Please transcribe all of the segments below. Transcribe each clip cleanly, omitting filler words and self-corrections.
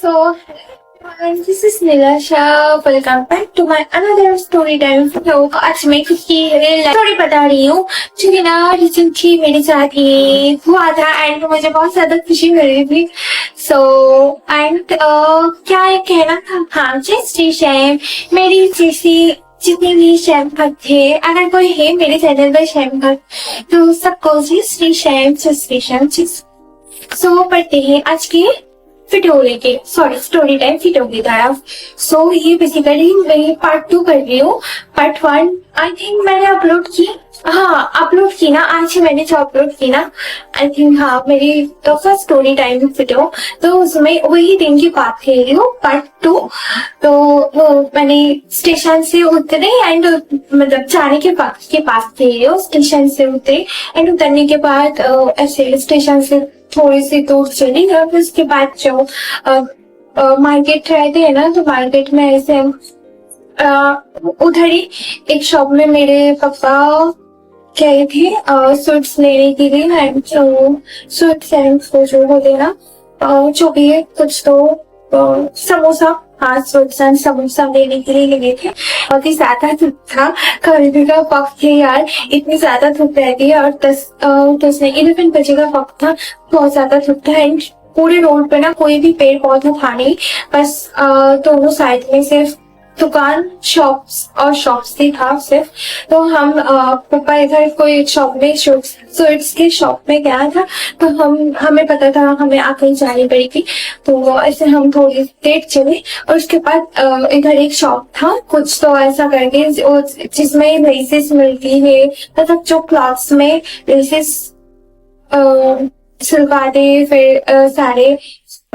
So, and this is Nilasha. Welcome back to my another story time. तो आज मैं खुद की रियल लाइफ स्टोरी बता रही हूँ जो कि ना रिसेंटली मेरे साथ ये हुआ था एंड मुझे बहुत ज्यादा खुशी मिल रही थी. सो एंड क्या है कहना था, हाँ जय श्याम. मेरी जैसी जितने भी श्याम भक्त थे, अगर कोई है मेरे चैनल पर श्याम भक्त तो सबको जय श्री श्याम. सो पढ़ते हैं आज के वीडियो लेके, सॉरी स्टोरी टाइम वीडियो की तरफ. सो ये बेसिकली मैं पार्ट 2 कर रही हूँ. पार्ट 1 आई थिंक मैंने अपलोड की, हाँ अपलोड की ना, आज ही मैंने जो अपलोड की ना आई थिंक, हाँ मेरी तो फर्स्ट स्टोरी टाइम वीडियो, तो उसमें वही दिन की बात कह रही हूँ पार्ट 2. तो वो मैंने स्टेशन से उतरे एंड मतलब जाने के वक्त के पास कह रही हूँ, स्टेशन से उतरे एंड उतरने के बाद ऐसे स्टेशन से थोड़ी सी दूर चली और फिर उसके बाद जो मार्केट रहते हैं ना, तो मार्केट में ऐसे उधर ही एक शॉप में मेरे पापा गए थे सूट्स लेने के लिए एंड जो सूट्स एंड जो बोले ना जो भी है कुछ तो समोसा, हाँ सूट्स एंड समोसा लेने के लिए गए थे. बहुत ही ज्यादा धूप था, गर्मी का वक्त है यार, इतनी ज्यादा धूप रहती है और 11 बजे का वक्त था, बहुत ज्यादा धूप था एंड पूरे रोड पे ना कोई भी पेड़ पौधा था नहीं, बस दोनों साइड में सिर्फ दुकान शॉप्स ही था सिर्फ. तो हम पापा इधर कोई शॉप में स्वीट्स के शॉप में गया था, तो हमें पता था हमें आगे जानी पड़ेगी, तो ऐसे हम थोड़ी देर चले और उसके बाद इधर एक शॉप था कुछ तो ऐसा करके जिसमें लेसेस मिलती है, मतलब जो क्लॉथ्स में लेसेस सिलवा दे, फिर सारे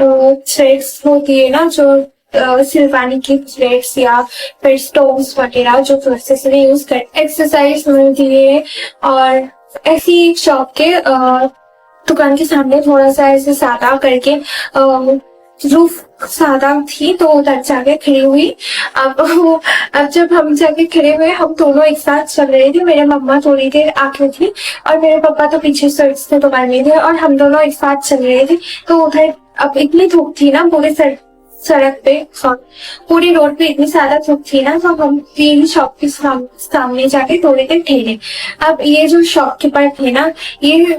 थ्रेड्स होती है ना जो सिलवाने की थ्रेड्स या फिर स्टोन्स वगैरह जो प्रोसेस में यूज कर, एक्सरसाइज मिलती है. और ऐसी शॉप के दुकान के सामने थोड़ा सा ऐसे सादा करके रूफ सादा थी, तो उधर जाके खड़ी हुई. अब जब हम जाके खड़े हुए, हम दोनों एक साथ चल रहे थे, मेरे मम्मा थोड़ी देर आगे थी और मेरे पापा तो पीछे स्वीट्स थे दुकान में थे और हम दोनों एक साथ चल रहे थे. तो उधर अब इतनी धूप थी ना पूरे सड़क पे, पूरी रोड पे इतनी ज्यादा धूप थी ना, तो हम यही शॉप के सामने जाके थोड़ी देर ठहरे. अब ये जो शॉपकीपर थे ना, ये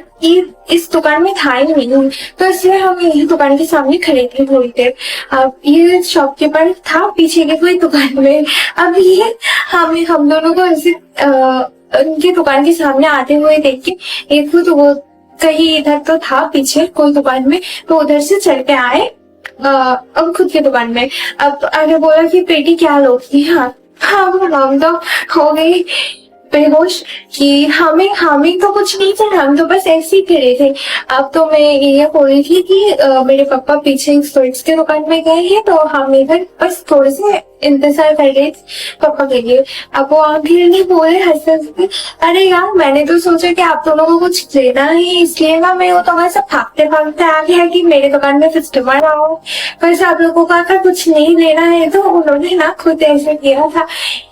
इस दुकान में था ही नहीं, तो इसलिए हम यही दुकान के सामने खड़े थे थोड़ी देर. अब ये शॉपकीपर था पीछे के कोई दुकान में. अब ये हम दोनों को ऐसे उनकी दुकान के सामने आते हुए देख के, एक वो कहीं इधर तो था पीछे कोई दुकान में, तो उधर से चल के आए अब खुद की दुकान में. अब आगे बोला कि बेटी क्या लोगी, हाँ हम तो हो गई बेहोश कि हमें तो कुछ नहीं था, हम तो बस ऐसे ही खड़े थे. अब तो मैं ये बोल रही थी कि मेरे पापा पीछे स्वीट्स की दुकान में गए हैं, तो हम इधर बस थोड़े से इंतजार कर रहे थे पापा के लिए. अब वो आखिर नहीं बोले हंसते हंसते, अरे यार मैंने तो सोचा कि आप दोनों को कुछ लेना है, इसलिए ना मैं वो तो वैसे भागते भागते आ गया कि मेरे दुकान में कस्टमर आओ, वैसे आप लोगों का अगर कुछ नहीं लेना है. तो उन्होंने ना खुद ऐसे किया था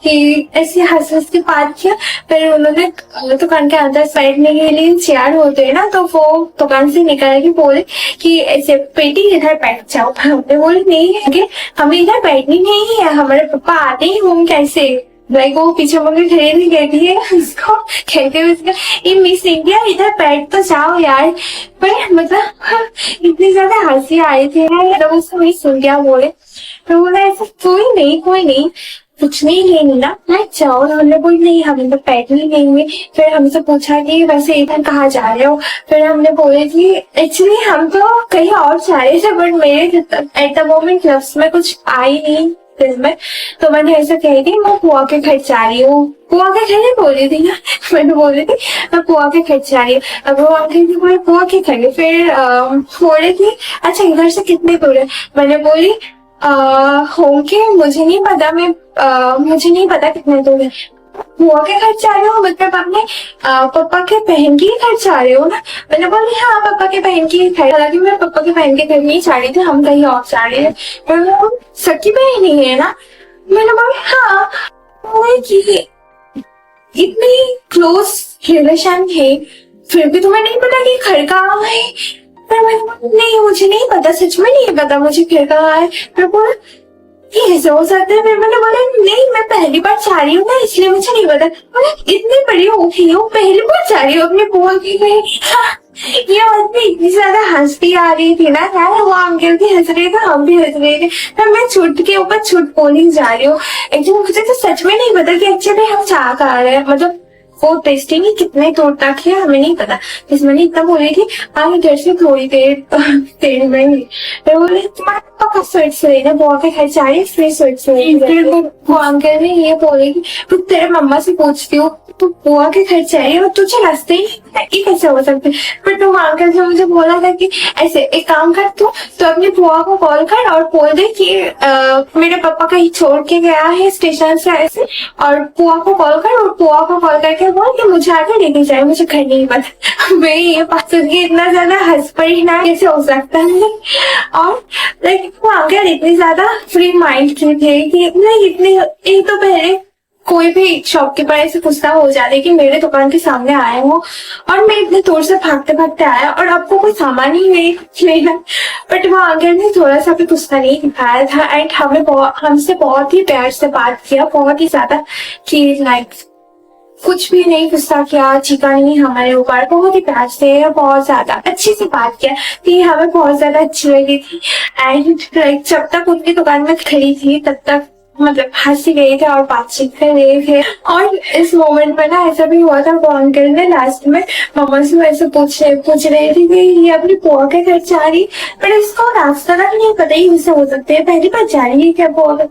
कि ऐसे हंस हंस के बात किया. फिर उन्होंने दुकान के अंदर बैठने के लिए चेयर होते हैं ना, तो वो दुकान से निकल के बोले कि ऐसे बेटी इधर बैठ जाओ. हमने बोले नहीं है, हमें इधर बैठनी नहीं है, हमारे पापा आते ही हम कैसे, लाइक वो पीछे मुझे खड़े नहीं कहती है उसको, कहते हुए ये मिस इंडिया इधर बैठ तो जाओ यार. पर मतलब इतनी ज्यादा हंसी आई थी ना, जब उसको मिस इंडिया बोले तो बोला ऐसा कोई नहीं कुछ नहीं लेनी ना, बैठ जाओ. हमने बोली नहीं हमें तो बैठनी नहीं हुई. फिर हमसे पूछा कि वैसे इधर कहाँ जा रहे हो, फिर हमने बोले कि एक्चुअली हम तो कहीं और जा रहे थे, बट मेरे एट द मोमेंट लफ्स में कुछ आई नहीं दिल में, तो मैंने ऐसा कह दी मैं बुआ के घर जा रही हूँ. बुआ के घर बोल रही थी ना, मैंने बोल रही थी मैं बुआ के घर जा रही हूँ. अब वो आगे थी बोले बुआ के घर, फिर बोल रही थी अच्छा इधर से कितने दूर है. मैंने बोली होंगे मुझे नहीं पता कितने दूर है. बुआ के घर जा रहे हो मतलब अपने पापा के बहन के घर जा रहे हो ना. मैंने बोली हाँ पापा के बहन के घर, हालांकि मैं पापा के बहन के घर नहीं जा रही थी, हम कहीं और जा रहे थे. सकी बहन ही है ना. मैंने बोली हाँ. कि इतनी क्लोज रिलेशन है फिर भी तुम्हें नहीं पता कि घर कहाँ है. पर मैं नहीं, मुझे नहीं पता, सच में नहीं पता मुझे फिर कहा है। फिर बोला ये ऐसे हो सकता है। फिर मैंने बोला नहीं, मैं पहली बार जा रही हूँ ना, इसलिए मुझे नहीं पता। बोला इतनी बड़ी हो गई हो, पहली बार जा रही हो अपने बुआ की गई। ये आदमी इतनी ज्यादा हंसती आ रही थी ना यार, वो अंकल भी हंस रहे थे, हम भी हंस रहे थे। तब मैं छुट के ऊपर छुट बोली जा रही हूँ। एक्चुअली मुझे तो सच में नहीं पता कि एक्चुअली हम जा कहा रहे हैं, मतलब वो टेस्टिंग ही कितने दूर तक है हमें नहीं पता। इस मैंने इतना बोली थी आगे घर से थोड़ी देर में ही। फिर बोले तुम्हारा पक्का स्वेट से लेना, बुआ के घर जा रही है स्वेट से लेना। फिर वो अंकल ने ये बोले कि तू तेरे मम्मा से पूछती हो, तू बुआ के घर जा रही है और तुझे रास्ते ही ये कैसे हो सकते। फिर तुम अंकल से मुझे बोला था कि ऐसे एक काम कर, तू तो अपनी बुआ को कॉल कर और बोल दे कि मेरे पापा कहीं छोड़ के गया है स्टेशन से ऐसे, और बुआ को कॉल कर और बुआ को कॉल करके बोल कि मुझे आगे लेके जाए, मुझे घर नहीं पता। मैं ये बात सुन के इतना ज्यादा हंस पड़ी ना, कैसे हो सकता है। और लाइक वो अंकल इतनी ज्यादा फ्री माइंड के थे कि इतने एक तो पहले कोई भी शॉपकीपर ऐसे गुस्सा हो जाते कि मेरे दुकान के सामने आए हो और मैं इतने दूर से भागते भागते आया और आपको कोई सामान ही नहीं लेना। बट वो अंकल ने थोड़ा सा भी गुस्सा नहीं दिखाया था एंड हमसे बहुत ही प्यार से बात किया, बहुत ही ज्यादा कि लाइक कुछ भी नहीं गुस्सा किया, चीखा नहीं हमारे ऊपर, बहुत ही प्यार से बहुत ज्यादा अच्छे से बात किया कि हमें बहुत ज्यादा अच्छी लगी थी। एंड लाइक जब तक उनकी दुकान में खड़ी थी तब तक मतलब हंसी रहे थे और बातचीत कर रहे थे। और इस मोमेंट में ना ऐसा भी हुआ था, वो अंकल ने लास्ट में मम्मा से वैसे पूछ रहे थे कि ये अपनी बुआ के घर जा रही, पर इसको रास्ता तक नहीं पता ही उससे हो सकते है, पहली बार जा रही है क्या बुआ।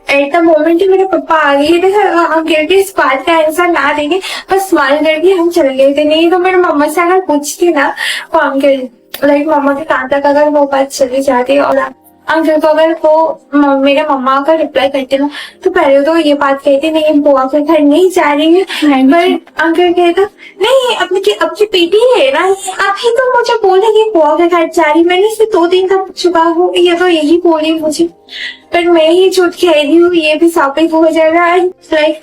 एट द मोमेंट ही मेरे पापा आ गए थे, अंकल के इस बात का आंसर ना देंगे बस स्माइल करके हम चले गए थे। नहीं तो मेरे मम्मा से अगर पूछती ना वो अंकल, लाइक मम्मा के कान तक अगर वो बात चली जाती और अंकल को अगर वो मेरे मम्मा का रिप्लाई करते ना तो पहले तो ये बात कहते नहीं बुआ के घर नहीं जा रही है, पर अंकल कहता नहीं अपनी बेटी है ना, आप ही तो मुझे बोले कि बुआ के घर जा रही, मैंने इसे 2 दिन का पूछ चुका हूँ, ये तो यही बोली मुझे, पर मैं ही झूठ कह रही हूँ, ये भी साबित हो जाएगा। लाइक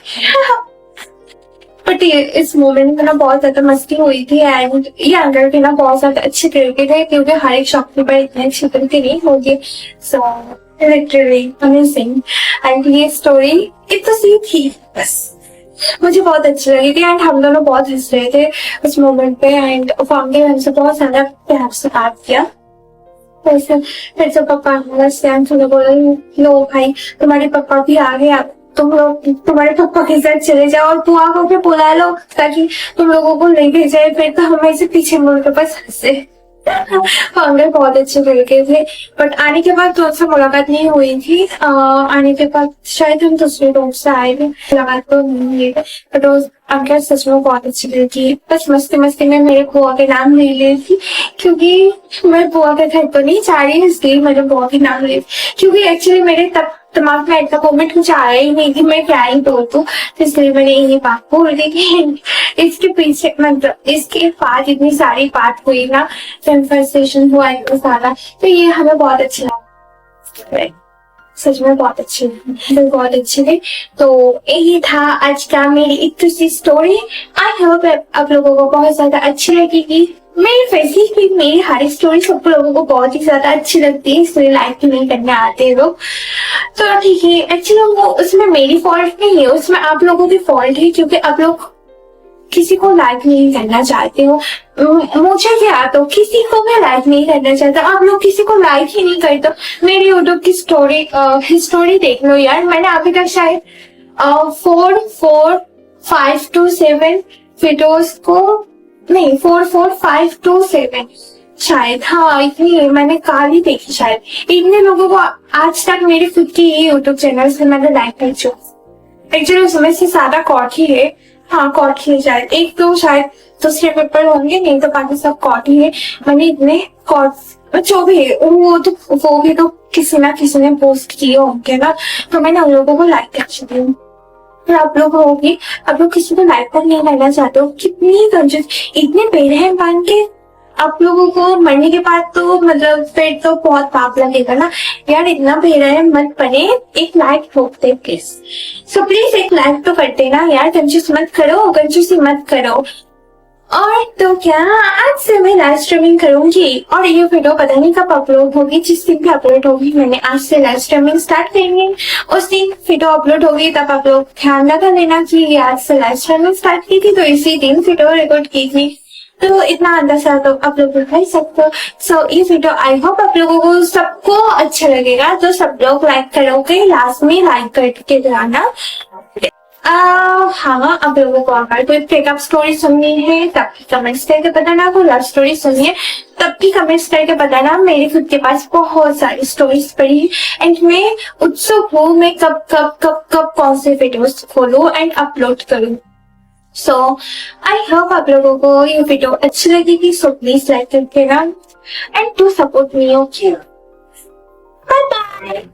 बट इस मोमेंट में ना बहुत ज्यादा मस्ती हुई थी एंड ये अंकल के ना बहुत ज्यादा अच्छे तरीके थे क्योंकि हर एक शॉपकीपर इतने अच्छे तरीके नहीं होगी। सो लिटरली अमेजिंग एंड ये स्टोरी इतनी सी थी, बस मुझे बहुत अच्छी लगी थी एंड हम दोनों बहुत हंस रहे थे उस मोमेंट पे एंड फैमिली हमसे बहुत ज्यादा प्यार से बात किया। वैसे फिर जब पापा बोला लो भाई तुम्हारे पापा भी आ गए, आप तुम लोग तुम्हारे पापा के साथ चले जाओ और बुआ को भी बुला लो ताकि तुम लोगों को नहीं भेजाए। फिर तो हमें से पीछे मुड़ के पास हंसे। अंकल बहुत अच्छे तरीके थे बट आने के बाद तो उनसे मुलाकात नहीं हुई थी। आने के बाद शायद हम दूसरे रूम से आए थे, मुलाकात तो नहीं हुई थी बट उस अंकल सच में बहुत अच्छी लगी। बस मस्ती मस्ती में मेरे बुआ के नाम ले ली थी क्योंकि मैं बुआ के घर तो नहीं जा रही इसलिए मैंने बुआ के नाम ले, क्योंकि एक्चुअली मेरे तब दिमाग में ऐसा मोमेंट कुछ आया ही नहीं कि मैं क्या ही बोल दूं, तो इसलिए मैंने ये बात बोल दी कि इसके पीछे मतलब इसके बाद इतनी सारी बात हुई ना, कन्वर्सेशन हुआ इतना सारा, तो ये हमें बहुत अच्छा लगा, सच में बहुत अच्छी थी। तो यही था आज का मेरी इतनी सी स्टोरी। आई होप आप लोगों को बहुत ज्यादा अच्छी लगेगी। मेरी वैसे ही मेरी हर स्टोरी सब लोगों को बहुत ही ज्यादा अच्छी लगती है, इसलिए लाइक नहीं करने आते हैं लोग, तो ठीक है। एक्चुअली वो उसमें मेरी फॉल्ट नहीं है, उसमें आप लोगों की फॉल्ट है क्योंकि आप लोग किसी को लाइक नहीं करना चाहते हो। मुझे क्या तो किसी को भी लाइक नहीं करना चाहता, आप लोग किसी को लाइक ही नहीं करते। मेरी यूट्यूब की स्टोरी देख लो यार, मैंने अभी तक शायद 5 to 7 वीडियोस को नहीं 5 to 7 शायद, हाँ इतनी मैंने कल ही देखी शायद। इतने लोगों को आज तक मेरे 50 यूट्यूब चैनल से मैंने लाइक कर चुका। एक्चुअली उसमें से ज्यादा कॉट ही है, हाँ कॉट ही है शायद, एक तो शायद दूसरे पेपर होंगे, नहीं तो बाकी सब कॉट ही है। मैंने इतने कॉट जो भी है वो भी तो किसी ना किसी ने पोस्ट किए होंगे ना, तो मैंने उन लोगों को लाइक कर चुकी हूँ। आप लोग होगी, आप लोग किसी को लाइक तक नहीं करना चाहते हो, कितनी कंजूस, इतने बेरहम बन के आप लोगों को मरने के बाद तो मतलब फिर तो बहुत पाप लगेगा ना यार, इतना बेरहम मत बने। एक लाइक ठोक दे प्लीज, सो प्लीज एक लाइक तो करते ना यार, कंजूस मत करो, कंजूसी मत करो। और तो क्या, आज से मैं लाइव स्ट्रीमिंग करूंगी और ये वीडियो पता नहीं कब अपलोड होगी, जिस दिन भी अपलोड होगी मैंने आज से लाइव स्ट्रीमिंग स्टार्ट करेंगे, उस दिन वीडियो अपलोड होगी तब आप लोग ध्यान रखा लेना कि ये आज से लाइव स्ट्रीमिंग स्टार्ट की थी तो इसी दिन वीडियो रिकॉर्ड की थी, तो इतना अंदाजा तो आप लोग कर सकते हो। सो ये वीडियो आई होप आप लोगों को सबको अच्छा लगेगा, तो सब लोग लाइक करोगे, लास्ट में लाइक करके जाना। हाँ, आप लोगों को अगर कोई ब्रेकअप स्टोरी सुननी है तब भी कमेंट्स करके बताना, कोई लव स्टोरी सुननी है तब भी कमेंट्स करके बताना। मेरे खुद के पास बहुत सारी स्टोरीज पड़ी है एंड मैं उत्सुक हूँ मैं कब कब कब कब कौन से वीडियोस खोलूं एंड अपलोड करूं। सो आई होप आप लोगों को ये वीडियो अच्छी लगेगी, सो प्लीज लाइक करके ना and do support me, okay, bye bye.